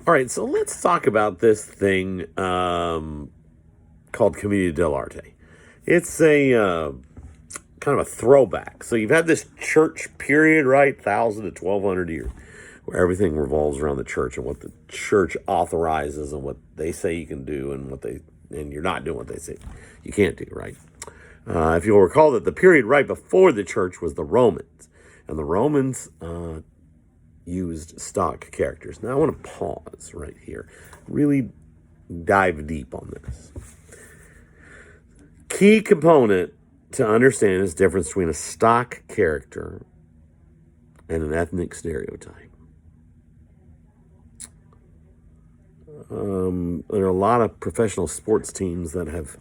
All right, so let's talk about this thing called Commedia dell'Arte. It's a kind of a throwback. So you've had this church period, right? 1,000 to 1,200 years, where everything revolves around the church and what the church authorizes and what they say you can do and you're not doing what they say you can't do, right? If you'll recall that the period right before the church was the Romans, and the Romans used stock characters. Now I want to pause right here, really dive deep on this. Key component to understand is the difference between a stock character and an ethnic stereotype. There are a lot of professional sports teams that have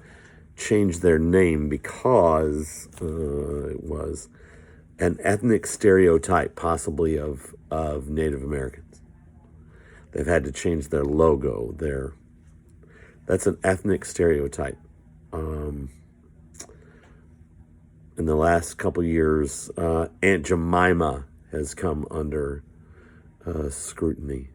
changed their name because it was an ethnic stereotype, possibly of Native Americans. They've had to change their logo. That's an ethnic stereotype. In the last couple years, Aunt Jemima has come under scrutiny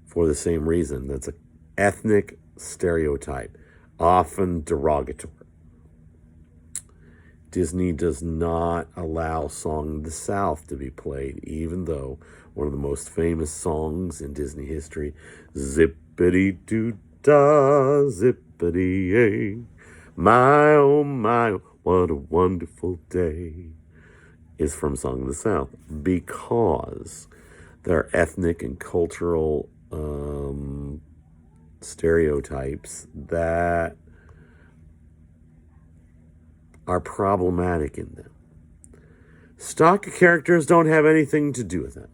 for the same reason. That's an ethnic stereotype, often derogatory. Disney does not allow Song of the South to be played, even though one of the most famous songs in Disney history, Zippity-doo-dah, zippity-yay, my oh my, what a wonderful day, is from Song of the South, because there are ethnic and cultural stereotypes that are problematic in them. Stock characters don't have anything to do with that.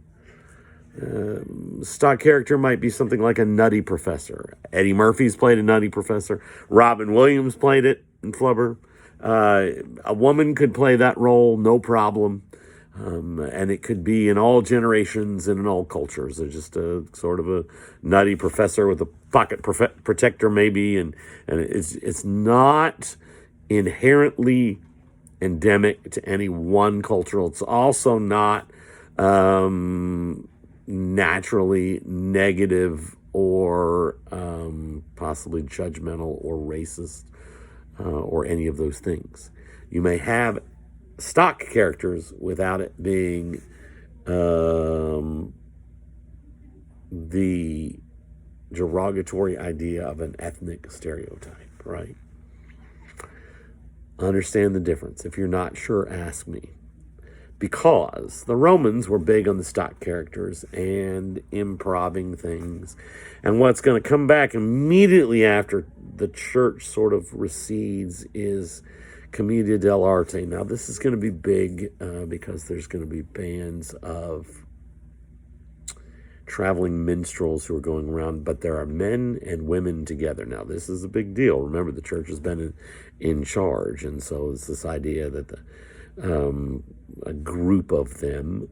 Stock character might be something like a nutty professor. Eddie Murphy's played a nutty professor. Robin Williams played it in Flubber. A woman could play that role, no problem. And it could be in all generations and in all cultures. There's just a sort of a nutty professor with a pocket protector maybe. And it's not inherently endemic to any one culture. It's also not naturally negative or possibly judgmental or racist or any of those things. You may have stock characters without it being the derogatory idea of an ethnic stereotype, right? Understand the difference. If you're not sure, ask me. Because the Romans were big on the stock characters and improving things. And what's going to come back immediately after the church sort of recedes is Commedia dell'Arte. Now, this is going to be big because there's going to be bands of traveling minstrels who are going around, but there are men and women together. Now, this is a big deal. Remember, the church has been in charge, and so it's this idea that a group of them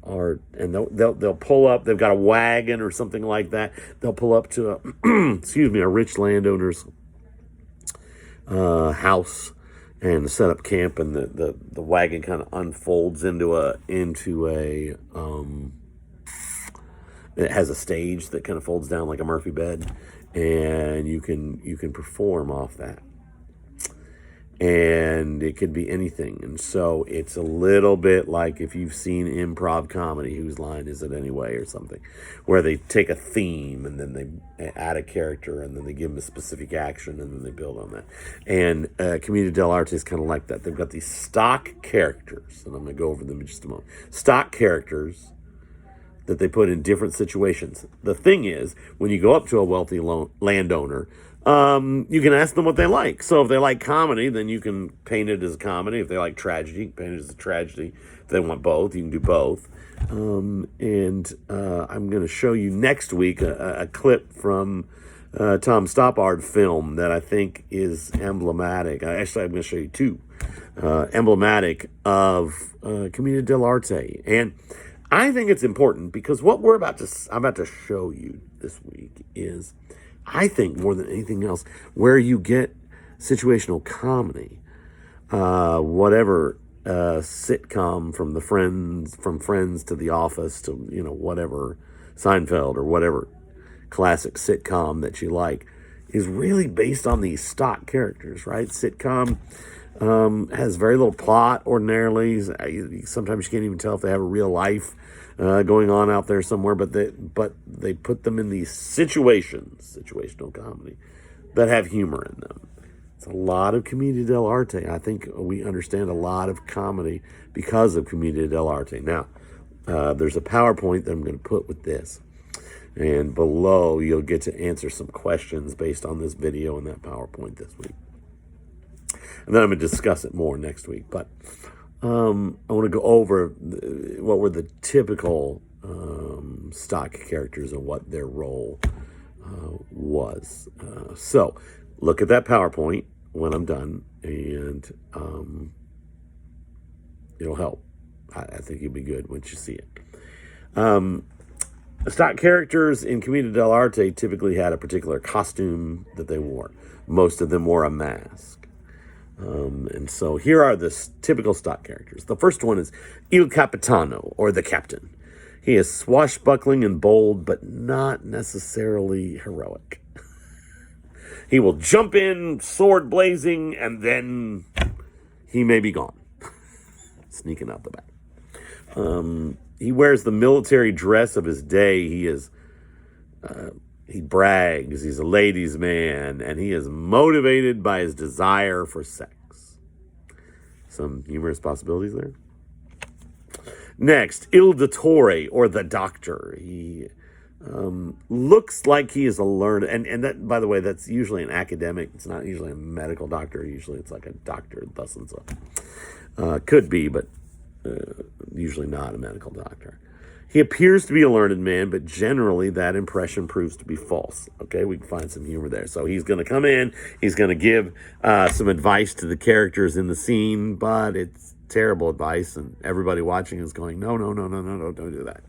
are, and they'll pull up. They've got a wagon or something like that. They'll pull up to a a rich landowner's house and set up camp, and the wagon kind of unfolds into a it has a stage that kind of folds down like a Murphy bed, and you can perform off that. And it could be anything. And so it's a little bit like if you've seen improv comedy, Whose Line Is It Anyway, or something, where they take a theme and then they add a character and then they give them a specific action and then they build on that. And Commedia dell'Arte is kind of like that. They've got these stock characters, and I'm going to go over them in just a moment. Stock characters that they put in different situations. The thing is, when you go up to a wealthy landowner, you can ask them what they like. So if they like comedy, then you can paint it as a comedy. If they like tragedy, you can paint it as a tragedy. If they want both, you can do both. I'm going to show you next week a clip from Tom Stoppard film that I think is emblematic. Actually, I'm going to show you two emblematic of Commedia dell'Arte. And I think it's important because what I'm about to show you this week is, I think more than anything else, where you get situational comedy, whatever sitcom from Friends to The Office to whatever Seinfeld or whatever classic sitcom that you like, is really based on these stock characters, right? Sitcom has very little plot ordinarily. Sometimes you can't even tell if they have a real life going on out there somewhere, but they put them in these situational comedy, that have humor in them. It's a lot of Commedia dell'arte. I think we understand a lot of comedy because of Commedia dell'arte. Now, there's a PowerPoint that I'm going to put with this. And below, you'll get to answer some questions based on this video and that PowerPoint this week. And then I'm going to discuss it more next week. But I want to go over what were the typical stock characters and what their role was. So look at that PowerPoint when I'm done, and it'll help. I think you'll be good once you see it. Stock characters in Commedia dell'arte typically had a particular costume that they wore. Most of them wore a mask. And so here are the typical stock characters. The first one is Il Capitano, or the captain. He is swashbuckling and bold, but not necessarily heroic. He will jump in, sword blazing, and then he may be gone. Sneaking out the back. He wears the military dress of his day. He brags. He's a ladies' man, and he is motivated by his desire for sex. Some humorous possibilities there. Next, Il Dottore, or the doctor. He looks like he is a learned, and that, by the way, that's usually an academic. It's not usually a medical doctor. Usually it's like a doctor, thus and so. Could be, but usually not a medical doctor. He appears to be a learned man, but generally that impression proves to be false. Okay, we can find some humor there. So he's going to come in, he's going to give some advice to the characters in the scene, but it's terrible advice, and everybody watching is going, no, don't do that.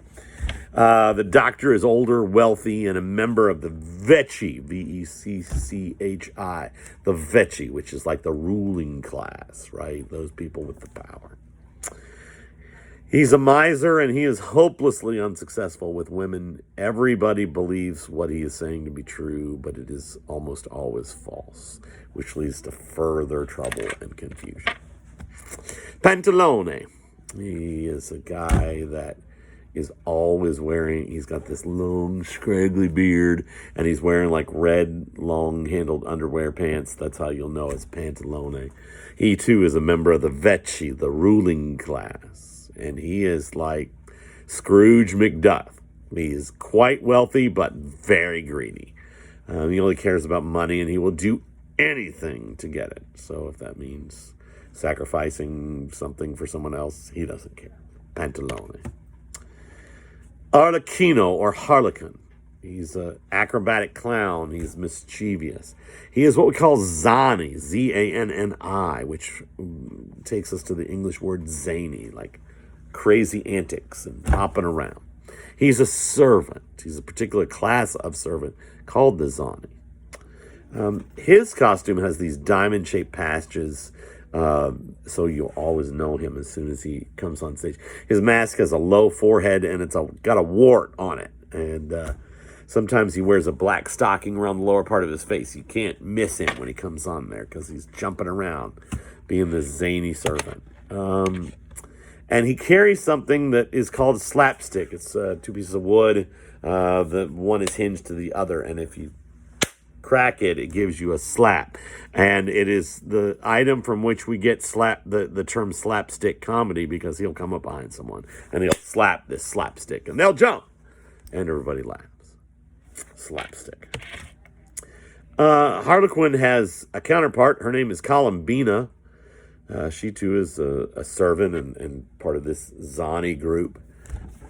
The doctor is older, wealthy, and a member of the Vecchi, V-E-C-C-H-I, the Vecchi, which is like the ruling class, right? Those people with the power. He's a miser, and he is hopelessly unsuccessful with women. Everybody believes what he is saying to be true, but it is almost always false, which leads to further trouble and confusion. Pantalone. He is a guy that is always wearing, he's got this long, scraggly beard, and he's wearing like red, long-handled underwear pants. That's how you'll know it's Pantalone. He, too, is a member of the Vecchi, the ruling class. And he is like Scrooge McDuck. He's quite wealthy, but very greedy. He only cares about money, and he will do anything to get it. So if that means sacrificing something for someone else, he doesn't care. Pantalone. Arlecchino, or Harlequin. He's an acrobatic clown. He's mischievous. He is what we call Zani, Z-A-N-N-I, which takes us to the English word zany, like crazy antics and hopping around. He's a servant. He's a particular class of servant called the Zani. His costume has these diamond-shaped patches, so you'll always know him as soon as he comes on stage. His mask has a low forehead, and it's got a wart on it. And sometimes he wears a black stocking around the lower part of his face. You can't miss him when he comes on there because he's jumping around, being this zany servant. And he carries something that is called a slapstick. It's two pieces of wood. The one is hinged to the other, and if you crack it, it gives you a slap. And it is the item from which we get the term slapstick comedy, because he'll come up behind someone and he'll slap this slapstick, and they'll jump, and everybody laughs. Slapstick. Harlequin has a counterpart. Her name is Columbina. She too is a servant and part of this Zani group.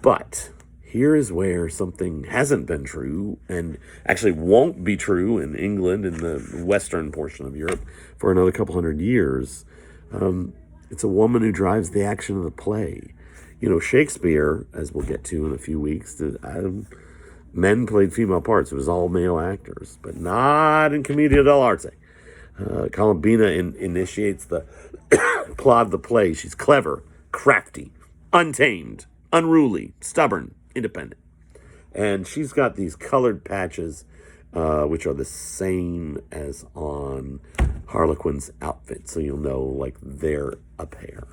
But here is where something hasn't been true, and actually won't be true in England, in the western portion of Europe, for another couple hundred years. It's a woman who drives the action of the play. You know, Shakespeare, as we'll get to in a few weeks, men played female parts. It was all male actors, but not in Commedia dell'arte. Columbina initiates the plot of the play. She's clever, crafty, untamed, unruly, stubborn, independent. And she's got these colored patches, which are the same as on Harlequin's outfit. So you'll know, like, they're a pair.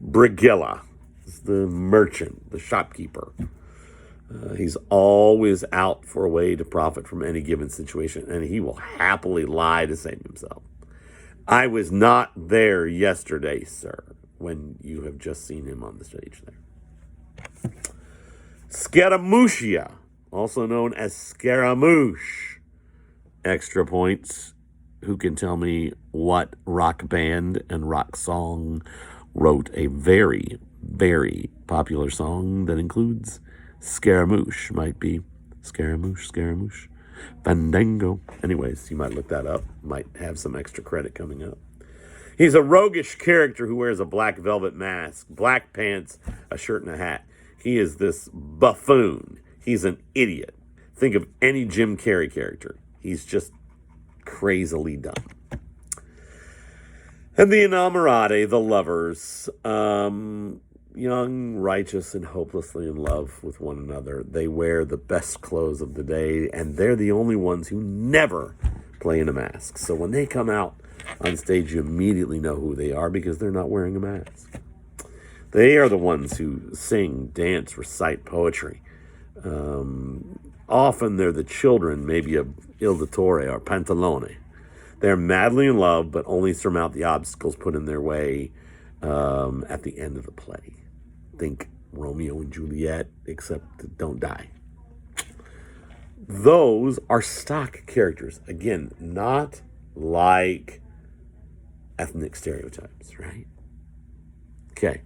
Brigilla is the merchant, the shopkeeper. He's always out for a way to profit from any given situation, and he will happily lie to save himself. I was not there yesterday, sir, when you have just seen him on the stage there. Scaramouche, also known as Scaramouche. Extra points. Who can tell me what rock band and rock song wrote a very, very popular song that includes Scaramouche? Might be Scaramouche, Scaramouche, Fandango. Anyways, you might look that up. Might have some extra credit coming up. He's a roguish character who wears a black velvet mask, black pants, a shirt, and a hat. He is this buffoon. He's an idiot. Think of any Jim Carrey character. He's just crazily dumb. And the Innamorati, the lovers, young, righteous, and hopelessly in love with one another. They wear the best clothes of the day, and they're the only ones who never play in a mask. So when they come out on stage, you immediately know who they are because they're not wearing a mask. They are the ones who sing, dance, recite poetry. Often they're the children, maybe of Il Dottore or Pantalone. They're madly in love, but only surmount the obstacles put in their way at the end of the play. Think Romeo and Juliet, except don't die. Those are stock characters. Again, not like ethnic stereotypes, right? Okay.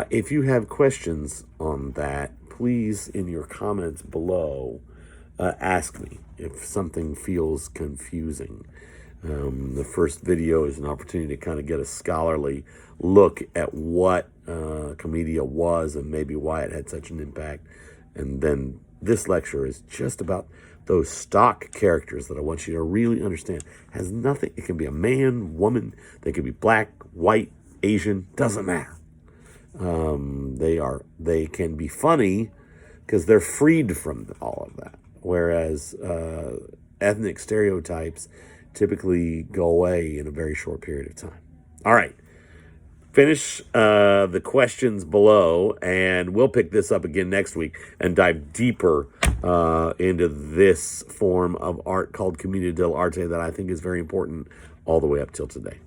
If you have questions on that, please, in your comments below, ask me if something feels confusing. The first video is an opportunity to kind of get a scholarly look at what Commedia was and maybe why it had such an impact. And then this lecture is just about those stock characters that I want you to really understand. Has nothing, it can be a man, woman, they can be black, white, Asian, doesn't matter. They can be funny because they're freed from all of that. Whereas ethnic stereotypes typically go away in a very short period of time. All right. Finish the questions below, and we'll pick this up again next week and dive deeper into this form of art called Commedia dell'arte that I think is very important all the way up till today.